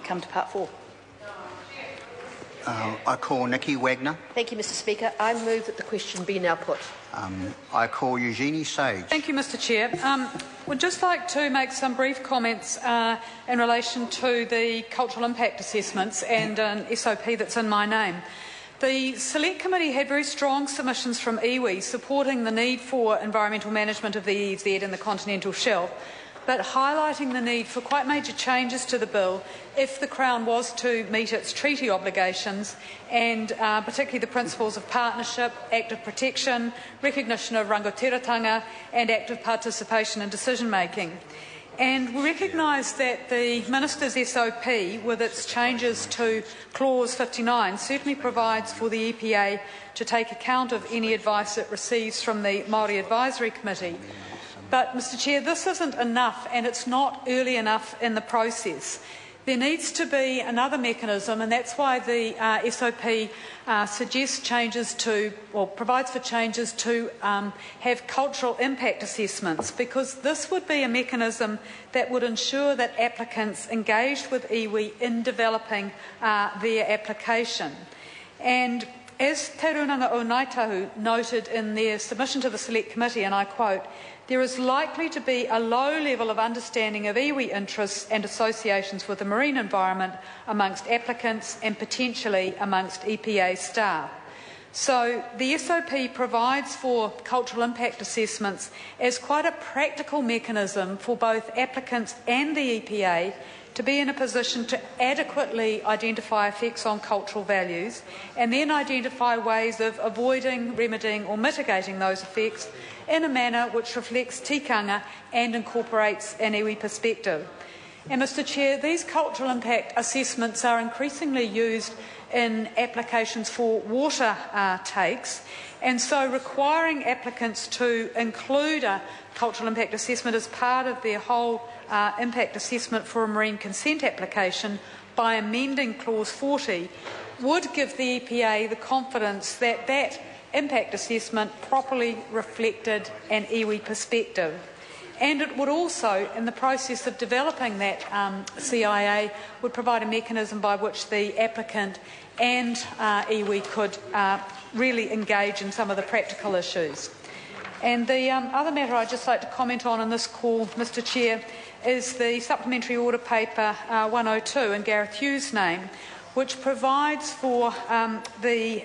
Come to part 4. I call Nikki Wagner. Thank you, Mr Speaker. I move that the question be now put. I call Eugenie Sage. Thank you, Mr Chair. Would just like to make some brief comments in relation to the cultural impact assessments and an SOP that's in my name. The Select Committee had very strong submissions from iwi supporting the need for environmental management of the EEZ and the continental shelf, but highlighting the need for quite major changes to the bill if the Crown was to meet its treaty obligations, and particularly the principles of partnership, active protection, recognition of rangatiratanga and active participation in decision-making. And we recognise that the Minister's SOP, with its changes to Clause 59, certainly provides for the EPA to take account of any advice it receives from the Māori Advisory Committee. But, Mr Chair, this isn't enough, and it's not early enough in the process. There needs to be another mechanism, and that's why the SOP suggests changes to, or provides for changes to have cultural impact assessments, because this would be a mechanism that would ensure that applicants engaged with iwi in developing their application. And as Te Runanga o Ngaitahu noted in their submission to the Select Committee, and I quote, "There is likely to be a low level of understanding of iwi interests and associations with the marine environment amongst applicants and potentially amongst EPA staff." So the SOP provides for cultural impact assessments as quite a practical mechanism for both applicants and the EPA to be in a position to adequately identify effects on cultural values and then identify ways of avoiding, remedying or mitigating those effects in a manner which reflects tikanga and incorporates an iwi perspective. And Mr Chair, these cultural impact assessments are increasingly used in applications for water takes, and so requiring applicants to include a cultural impact assessment as part of their whole impact assessment for a marine consent application by amending Clause 40 would give the EPA the confidence that that impact assessment properly reflected an iwi perspective. And it would also, in the process of developing that CIA, would provide a mechanism by which the applicant and iwi could really engage in some of the practical issues. And the other matter I'd just like to comment on in this call, Mr Chair, is the Supplementary Order Paper 102 in Gareth Hughes' name, which provides for the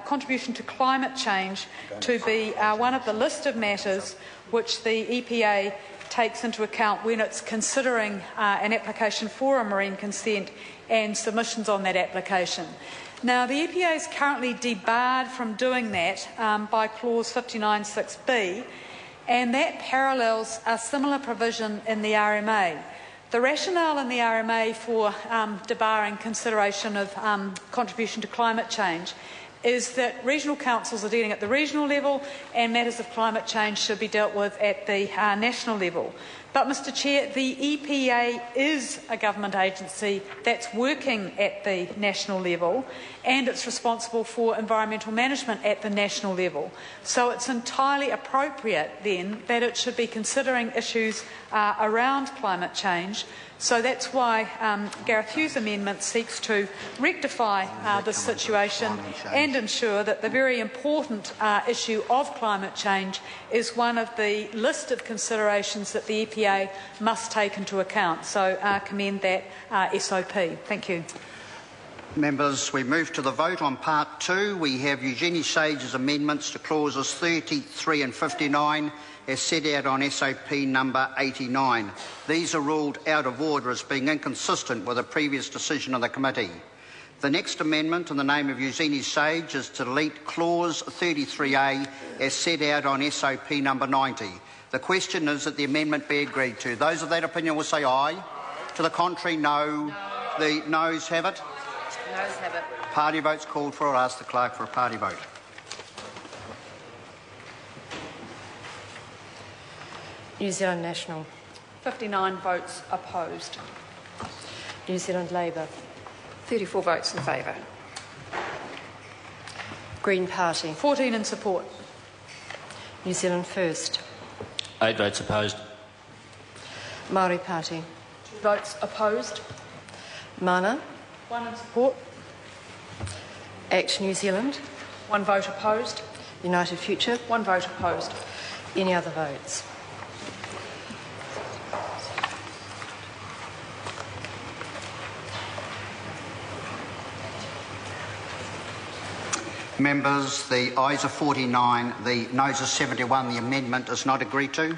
contribution to climate change to be one of the list of matters which the EPA takes into account when it's considering an application for a marine consent and submissions on that application. Now, the EPA is currently debarred from doing that by Clause 59(6)(b), and that parallels a similar provision in the RMA. The rationale in the RMA for debarring consideration of contribution to climate change is that regional councils are dealing at the regional level and matters of climate change should be dealt with at the national level. But, Mr Chair, the EPA is a government agency that's working at the national level, and it's responsible for environmental management at the national level. So it's entirely appropriate then that it should be considering issues around climate change. So that's why Gareth Hughes' amendment seeks to rectify this situation and ensure that the very important issue of climate change is one of the list of considerations that the EPA must take into account. So I commend that SOP. Thank you. Members, we move to the vote on Part 2. We have Eugenie Sage's amendments to Clauses 33 and 59 as set out on SOP number 89. These are ruled out of order as being inconsistent with a previous decision of the committee. The next amendment in the name of Eugenie Sage is to delete Clause 33A as set out on SOP number 90. The question is that the amendment be agreed to. Those of that opinion will say aye. To the contrary, no. The noes have it. Noes have it. Party votes called for. I'll ask the clerk for a party vote. New Zealand National. 59 votes opposed. New Zealand Labour. 34 votes in favour. Green Party. 14 in support. New Zealand First. 8 votes opposed. Māori Party. 2 votes opposed. Mana. 1 in support. Act New Zealand. 1 vote opposed. United Future. 1 vote opposed. Any other votes? Members, the ayes are 49, the noes are 71. The amendment is not agreed to.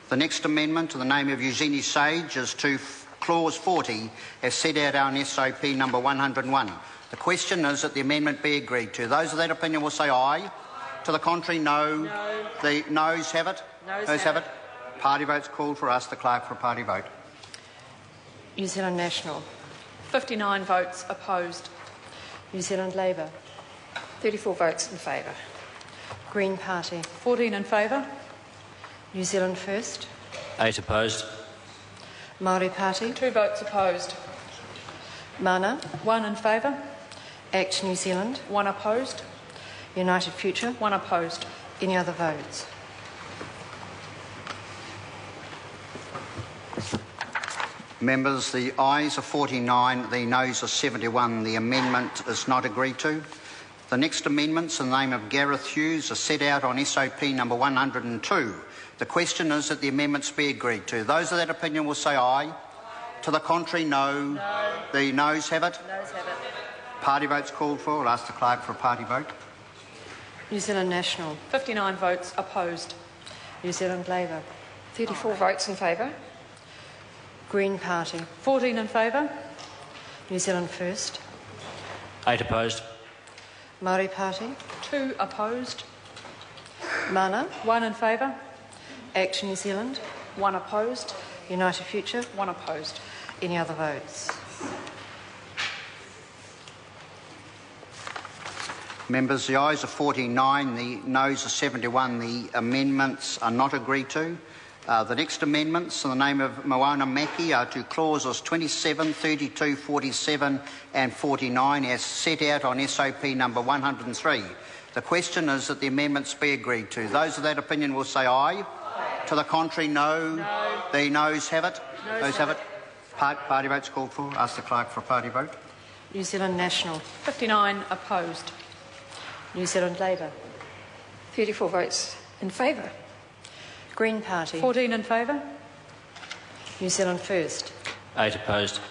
The next amendment, in the name of Eugenie Sage, is to Clause 40, as set out on SOP number 101. The question is that the amendment be agreed to. Those of that opinion will say aye. To the contrary, no. No. The noes have it. Noes have it. Party votes called for. Ask the clerk for a party vote. New Zealand National. 59 votes opposed. New Zealand Labour. 34 votes in favour. Green Party. 14 in favour. New Zealand First. 8 opposed. Māori Party. 2 votes opposed. Mana. 1 in favour. Act New Zealand. 1 opposed. United Future. 1 opposed. Any other votes? Members, the ayes are 49, the noes are 71. The amendment is not agreed to. The next amendments in the name of Gareth Hughes are set out on SOP number 102. The question is that the amendments be agreed to. Those of that opinion will say aye. To the contrary, no. No. The noes have it. Noes have it. Party votes called for. I'll ask the clerk for a party vote. New Zealand National. 59 votes opposed. New Zealand Labour. 34 votes in favour. Green Party. 14 in favour. New Zealand First. 8 opposed. Māori Party. 2 opposed. Mana. 1 in favour. Act New Zealand. 1 opposed. United Future. 1 opposed. Any other votes? Members, the ayes are 49, the noes are 71. The amendments are not agreed to. The next amendments in the name of Moana Maki are to clauses 27, 32, 47 and 49 as set out on SOP number 103. The question is that the amendments be agreed to. Those of that opinion will say aye. To the contrary, no. No. The noes have it. Noes have it. Party votes called for. Ask the clerk for a party vote. New Zealand National. 59 opposed. New Zealand Labour. 34 votes in favour. Green Party. 14 in favour. New Zealand First. 8 opposed.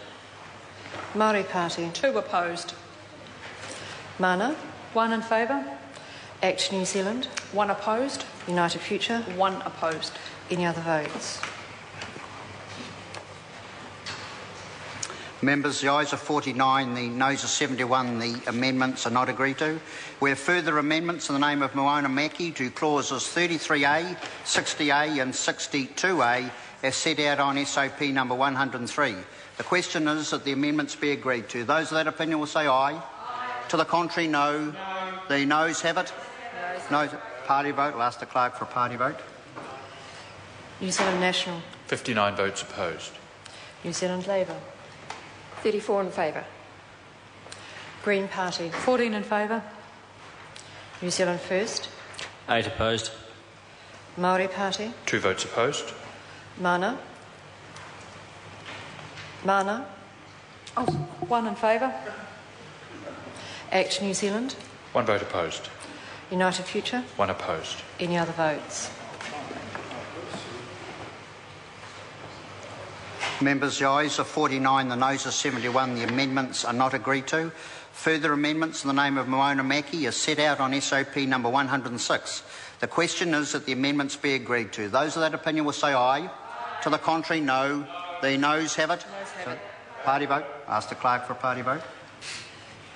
Māori Party. 2 opposed. Mana. 1 in favour. Act New Zealand. 1 opposed. United Future. 1 opposed. Any other votes? Members, the ayes are 49, the noes are 71. The amendments are not agreed to. We have further amendments in the name of Moana Maki to clauses 33A, 60A and 62A as set out on SOP number 103. The question is that the amendments be agreed to. Those of that opinion will say aye. To the contrary, no. The noes have it. No. Party vote. I'll ask the clerk for a party vote. New Zealand National. 59 votes opposed. New Zealand Labour. 34 in favour. Green Party. 14 in favour. New Zealand First. 8 opposed. Māori Party. 2 votes opposed. Mana. Mana. 1 in favour. Act New Zealand. 1 vote opposed. United Future. 1 opposed. Any other votes? Members, the ayes are 49, the noes are 71. The amendments are not agreed to. Further amendments in the name of Moana Maki are set out on SOP number 106. The question is that the amendments be agreed to. Those of that opinion will say aye. To the contrary, no. The noes have it. Party vote. Ask the clerk for a party vote.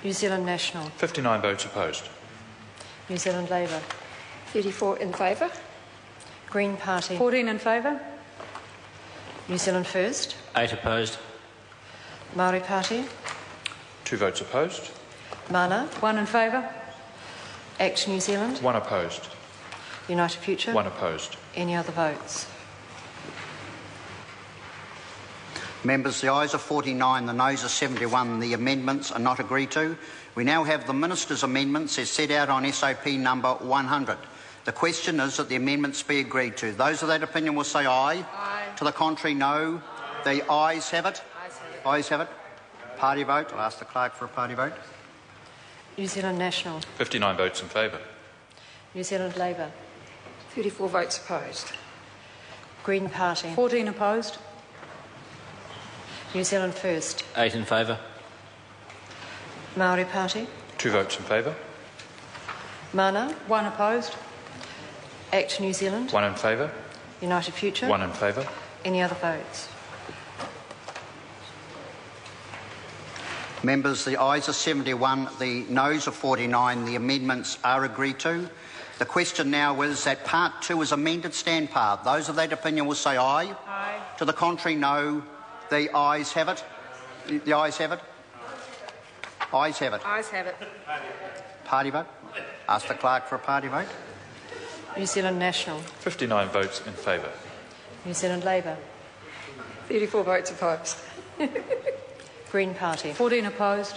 New Zealand National. 59 votes opposed. New Zealand Labour. 34 in favour. Green Party. 14 in favour. New Zealand First. 8 opposed. Māori Party. 2 votes opposed. Mana. 1 in favour. Act New Zealand. 1 opposed. United Future. 1 opposed. Any other votes? Members, the ayes are 49, the noes are 71. The amendments are not agreed to. We now have the Minister's amendments as set out on SOP number 100. The question is that the amendments be agreed to. Those of that opinion will say aye. Aye. To the contrary, no. The ayes have it. Ayes have it. Ayes have it. party vote. I'll ask the clerk for a party vote. New Zealand National. 59 votes in favour. New Zealand Labour. 34 votes opposed. Green Party. 14 opposed. New Zealand First. 8 in favour. Māori Party. 2 votes in favour. Mana. 1 opposed. ACT New Zealand. 1 in favour. United Future. 1 in favour. Any other votes? Members, the ayes are 71, the noes are 49. The amendments are agreed to. The question now is that Part 2 is amended. Stand part. Those of that opinion will say aye. Aye. To the contrary, no. The ayes have it. The ayes have it. Ayes have it. Ayes have it. Party vote. Ask the clerk for a party vote. New Zealand National. 59 votes in favour. New Zealand Labour. 34 votes opposed. Green Party. 14 opposed.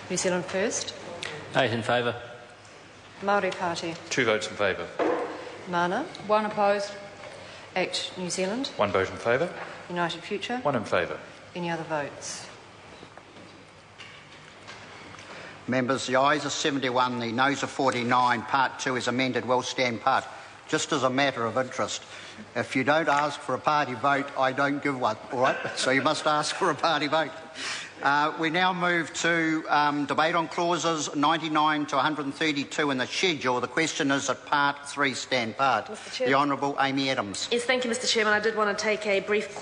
New Zealand First. 8 in favour. Māori Party. 2 votes in favour. Mana. 1 opposed. ACT New Zealand. 1 vote in favour. United Future. 1 in favour. Any other votes? Members, the ayes are 71, the noes are 49. Part 2 is amended. Will stand part. Just as a matter of interest, if you don't ask for a party vote, I don't give one, all right? So you must ask for a party vote. We now move to debate on clauses 99 to 132 in the schedule. The question is at Part 3, stand part. Mr. Chair. The Honourable Amy Adams. Yes, thank you, Mr. Chairman. I did want to take a brief